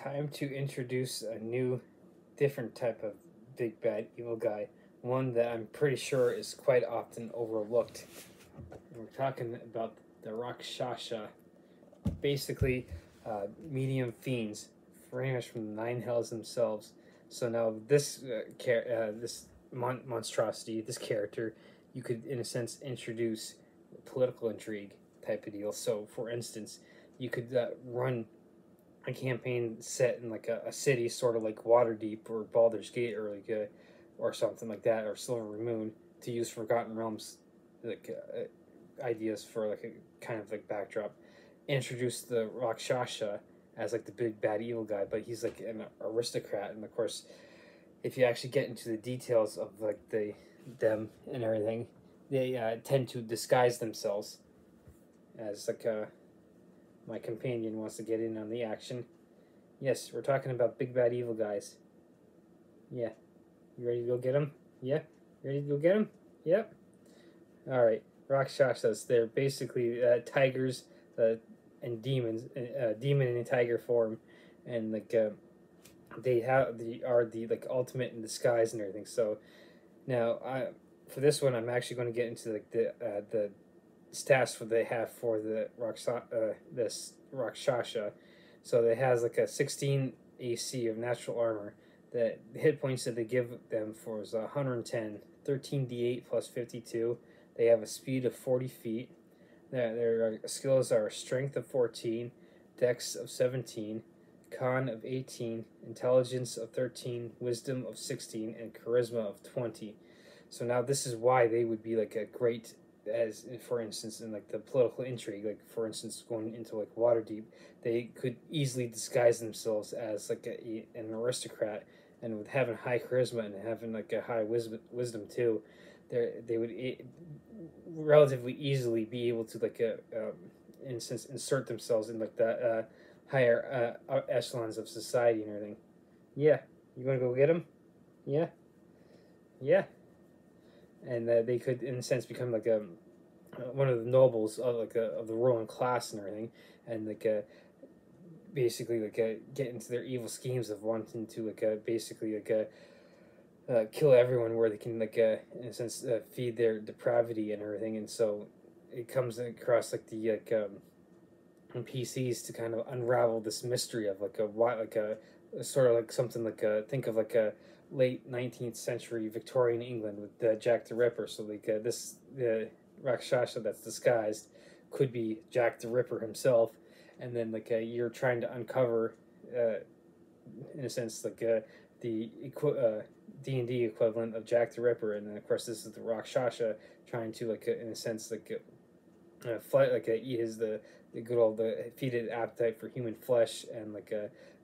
Time to introduce a new, different type of big bad evil guy. One that I'm pretty sure is quite often overlooked. We're talking about the Rakshasa. Basically, medium fiends, very much from the nine hells themselves. So now this monstrosity, this character, you could in a sense introduce political intrigue type of deal. So, for instance, you could run a campaign set in like a city, sort of like Waterdeep or Baldur's Gate, or like or something like that, or Silver Moon, to use Forgotten Realms like ideas for like a kind of like backdrop. Introduce the Rakshasa as like the big bad evil guy, but he's like an aristocrat, and of course, if you actually get into the details of like them and everything, they tend to disguise themselves as like my companion wants to get in on the action. Yes, we're talking about big bad evil guys. Yeah. You ready to go get him? Yeah? You ready to go get him? Yep. Alright. Rakshasas. They're basically tigers and demons. Demon in tiger form. And like they are the like ultimate in disguise and everything. So now for this one I'm actually going to get into like the stats what they have for the this Rakshasa. So it has like a 16 AC of natural armor. The hit points that they give them for is 110, 13d8 plus 52. They have a speed of 40 feet. Their skills are strength of 14, dex of 17, con of 18, intelligence of 13, wisdom of 16, and charisma of 20. So now this is why they would be like a great, as for instance in like the political intrigue, like for instance going into like Waterdeep, they could easily disguise themselves as like an aristocrat, and with having high charisma and having like a high wisdom too, they would relatively easily be able to like in a sense insert themselves in like the higher echelons of society and everything. Yeah, you want to go get them? Yeah, yeah. And they could in a sense become like one of the nobles of like of the ruling class and everything, and like basically like get into their evil schemes of wanting to like basically like kill everyone, where they can like in a sense feed their depravity and everything. And so it comes across like the PCs to kind of unravel this mystery of like a sort of like something like think of like a late 19th century Victorian England with Jack the Ripper. So like this Rakshasa that's disguised could be Jack the Ripper himself, and then like you're trying to uncover in a sense like the D&D equivalent of Jack the Ripper, and then of course this is the Rakshasa trying to like in a sense like eat the good old feed it appetite for human flesh, and like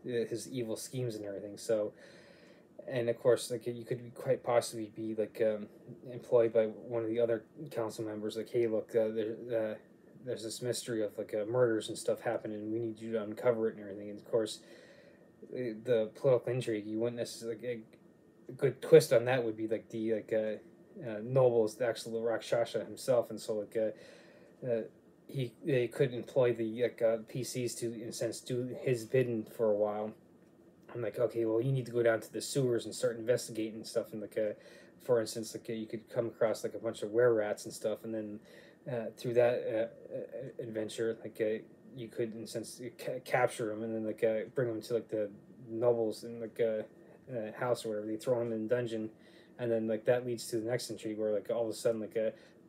his evil schemes and everything. So, and of course like you could quite possibly be like employed by one of the other council members, like, hey look, there's this mystery of like murders and stuff happening, and we need you to uncover it and everything. And of course the political intrigue, you wouldn't necessarily a good twist on that would be like the noble is the actual Rakshasa himself. And so like they could employ the like PCs to in a sense do his bidding for a while. I'm like, okay, well you need to go down to the sewers and start investigating stuff, and like for instance like you could come across like a bunch of were rats and stuff, and then through that adventure like you could in a sense capture them, and then like bring them to like the nobles in like house or whatever. They throw them in dungeon, and then like that leads to the next intrigue where like all of a sudden like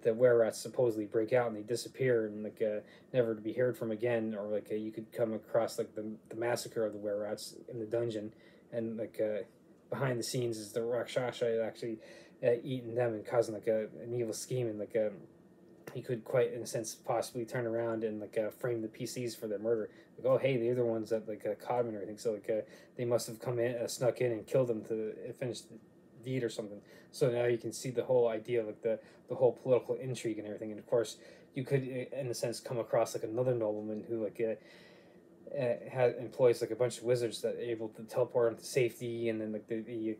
the were rats supposedly break out and they disappear, and like never to be heard from again. Or like you could come across like the massacre of the were rats in the dungeon, and like behind the scenes is the Rakshasa actually eating them and causing like an evil scheme, and like he could quite in a sense possibly turn around and like frame the PCs for their murder. Like, oh hey, they're the ones that like caught him and everything, so like they must have come in snuck in and killed them to finish the deed or something. So now you can see the whole idea of like the whole political intrigue and everything. And of course you could in a sense come across like another nobleman who like employs like a bunch of wizards that are able to teleport them to safety, and then like they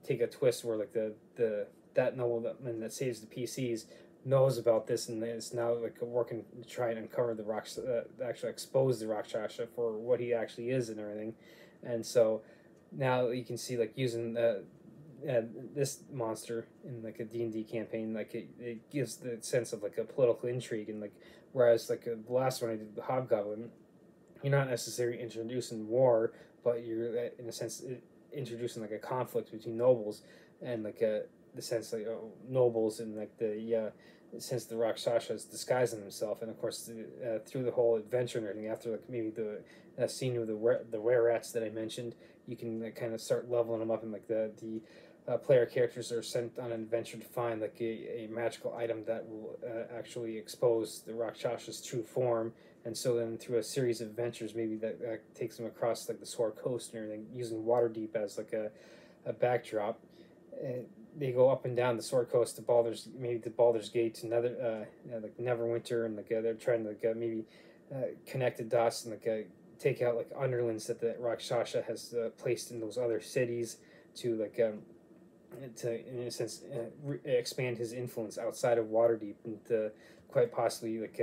take a twist where like that nobleman that saves the PCs knows about this and is now like working to try and uncover the rock, actually expose the Rakshasa for what he actually is and everything. And so now you can see like using this monster in like a D&D campaign, like it gives the sense of like a political intrigue, and like whereas like the last one I did, the Hobgoblin, you're not necessarily introducing war, but you're in a sense introducing like a conflict between nobles, and like the sense like nobles and like the since the Rakshasa is disguising himself, and of course through the whole adventure and everything, after like maybe the scene with the were rats that I mentioned, you can kind of start leveling them up, and like the player characters are sent on an adventure to find like a magical item that will actually expose the Rakshasa's true form. And so then through a series of adventures, maybe that takes them across like the Sword Coast and everything, using Waterdeep as like a backdrop. They go up and down the Sword Coast to Baldur's Gate, to like Neverwinter, and like they're trying to like maybe connect the dots and like take out like underlings that the Rakshasa has placed in those other cities to like to in a sense expand his influence outside of Waterdeep, and to quite possibly like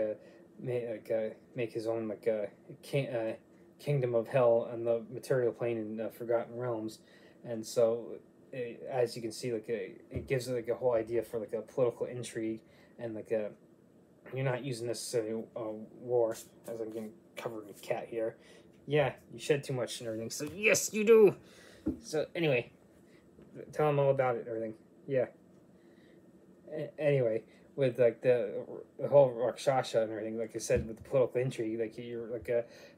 make his own like kingdom of hell on the material plane in Forgotten Realms. And so as you can see, like it gives like a whole idea for like a political intrigue, and like you're not using necessarily war, as I'm getting covered in cat here. Yeah, you shed too much and everything, so yes you do. So anyway, tell them all about it and everything. Yeah. Anyway, with like the whole Rakshasa and everything, like I said, with the political intrigue, like you're like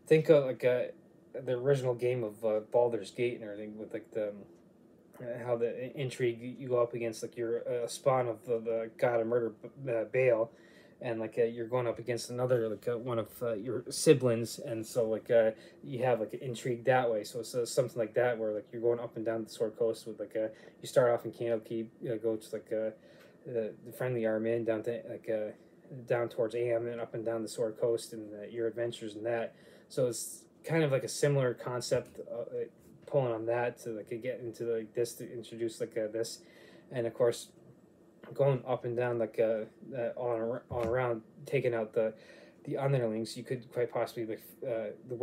think of like the original game of Baldur's Gate and everything, with like the how the intrigue, you go up against like you're a spawn of the god of murder, Baal, and like you're going up against another like one of your siblings, and so like you have like an intrigue that way. So it's something like that where like you're going up and down the Sword Coast with like you start off in Candlekeep, go to like the Friendly Armin down to like down towards Am, and up and down the Sword Coast, and your adventures in that. So it's kind of like a similar concept, pulling on that to like get into like this, to introduce like this, and of course going up and down like on around, taking out the underlings. You could quite possibly like the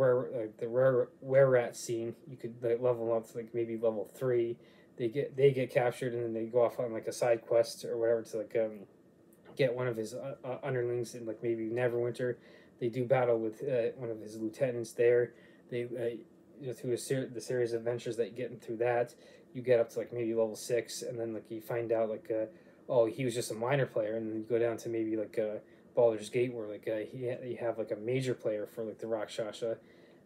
were rat scene. You could like level them up to like maybe level 3. They get captured, and then they go off on like a side quest or whatever to like get one of his underlings in like maybe Neverwinter. They do battle with one of his lieutenants there. They through the series of adventures that you get through that, you get up to like maybe level 6, and then like you find out like oh, he was just a minor player, and then you go down to maybe like Baldur's Gate, where like you have like a major player for like the Rakshasa,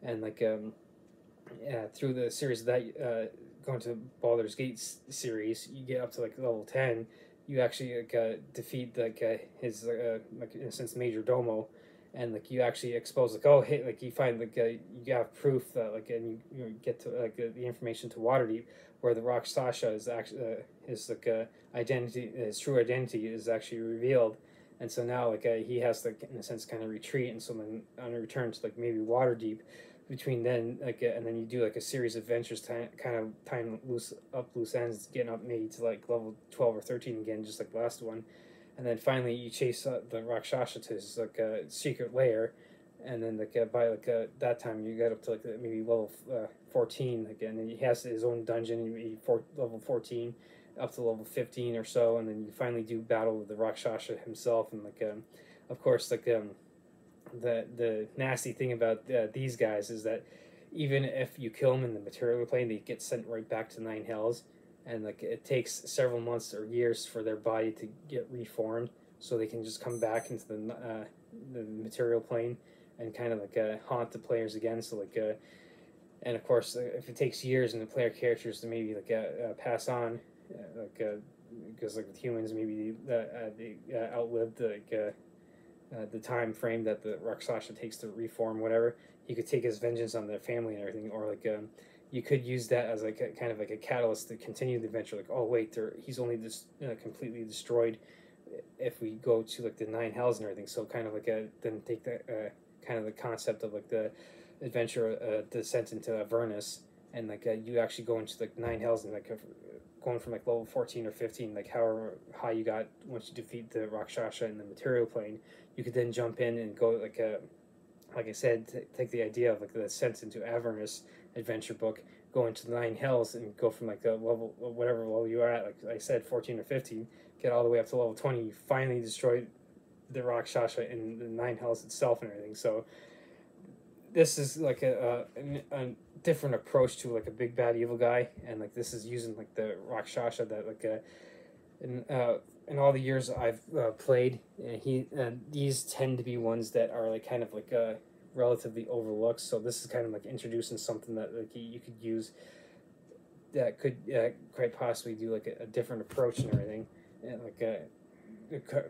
and like through the series of that going to Baldur's Gate series, you get up to like level 10. You actually like defeat like his like in a sense major domo, and like you actually expose like, oh hey, like you find like you have proof that like, and you get to like the information to Waterdeep, where the Rakshasa is actually his like identity, his true identity is actually revealed. And so now like he has to like, in a sense, kind of retreat, and so then on a return to like maybe Waterdeep, between then like and then you do like a series of adventures, kind of tying loose ends, getting up maybe to like level 12 or 13 again, just like the last one. And then finally you chase the Rakshasa to his like secret lair, and then like by like that time you get up to like maybe level 14 again, and he has his own dungeon, maybe level 14 up to level 15 or so, and then you finally do battle with the Rakshasa himself. And like of course like the nasty thing about these guys is that even if you kill them in the material plane, they get sent right back to Nine Hells, and like it takes several months or years for their body to get reformed, so they can just come back into the material plane and kind of like haunt the players again. So like and of course if it takes years and the player characters to maybe like pass on, because like with humans maybe they outlived the time frame that the Rakshasa takes to reform, whatever, he could take his vengeance on their family and everything, or like you could use that as like a kind of like a catalyst to continue the adventure. Like, oh wait, he's only just completely destroyed if we go to like the Nine Hells and everything. So kind of like then take that kind of the concept of like the adventure descent into Avernus, and like you actually go into like Nine Hells and like going from like level 14 or 15, like however high you got once you defeat the Rakshasa in the material plane, you could then jump in and go like I said, take the idea of like the Ascent into Avernus adventure book, go into the Nine Hells and go from like a level, whatever level you are at, like I said, 14 or 15, get all the way up to level 20, you finally destroy the Rakshasa in the Nine Hells itself and everything. So this is like a different approach to like a big bad evil guy, and like this is using like the Rakshasa that like in all the years I've played, these tend to be ones that are like kind of like relatively overlooked. So this is kind of like introducing something that like you could use that could quite possibly do like a different approach and everything, and like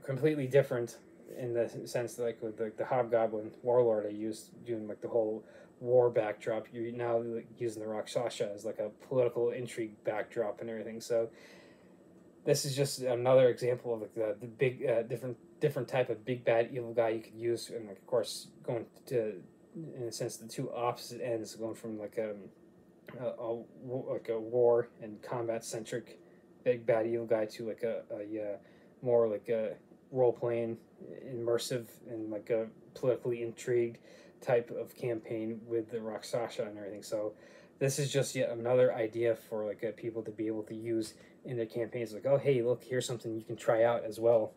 completely different in the sense that, like with the Hobgoblin Warlord I used doing like the whole war backdrop, you're now like, using the Rakshasa as like a political intrigue backdrop and everything. So this is just another example of like the big different type of big bad evil guy you could use, and like of course going to, in a sense, the two opposite ends, going from like like a war and combat centric big bad evil guy to like a more like a role playing, immersive, and like a politically intrigued type of campaign with the Rakshasa and everything. So this is just yet another idea for like people to be able to use in their campaigns. Like, oh hey, look, here's something you can try out as well.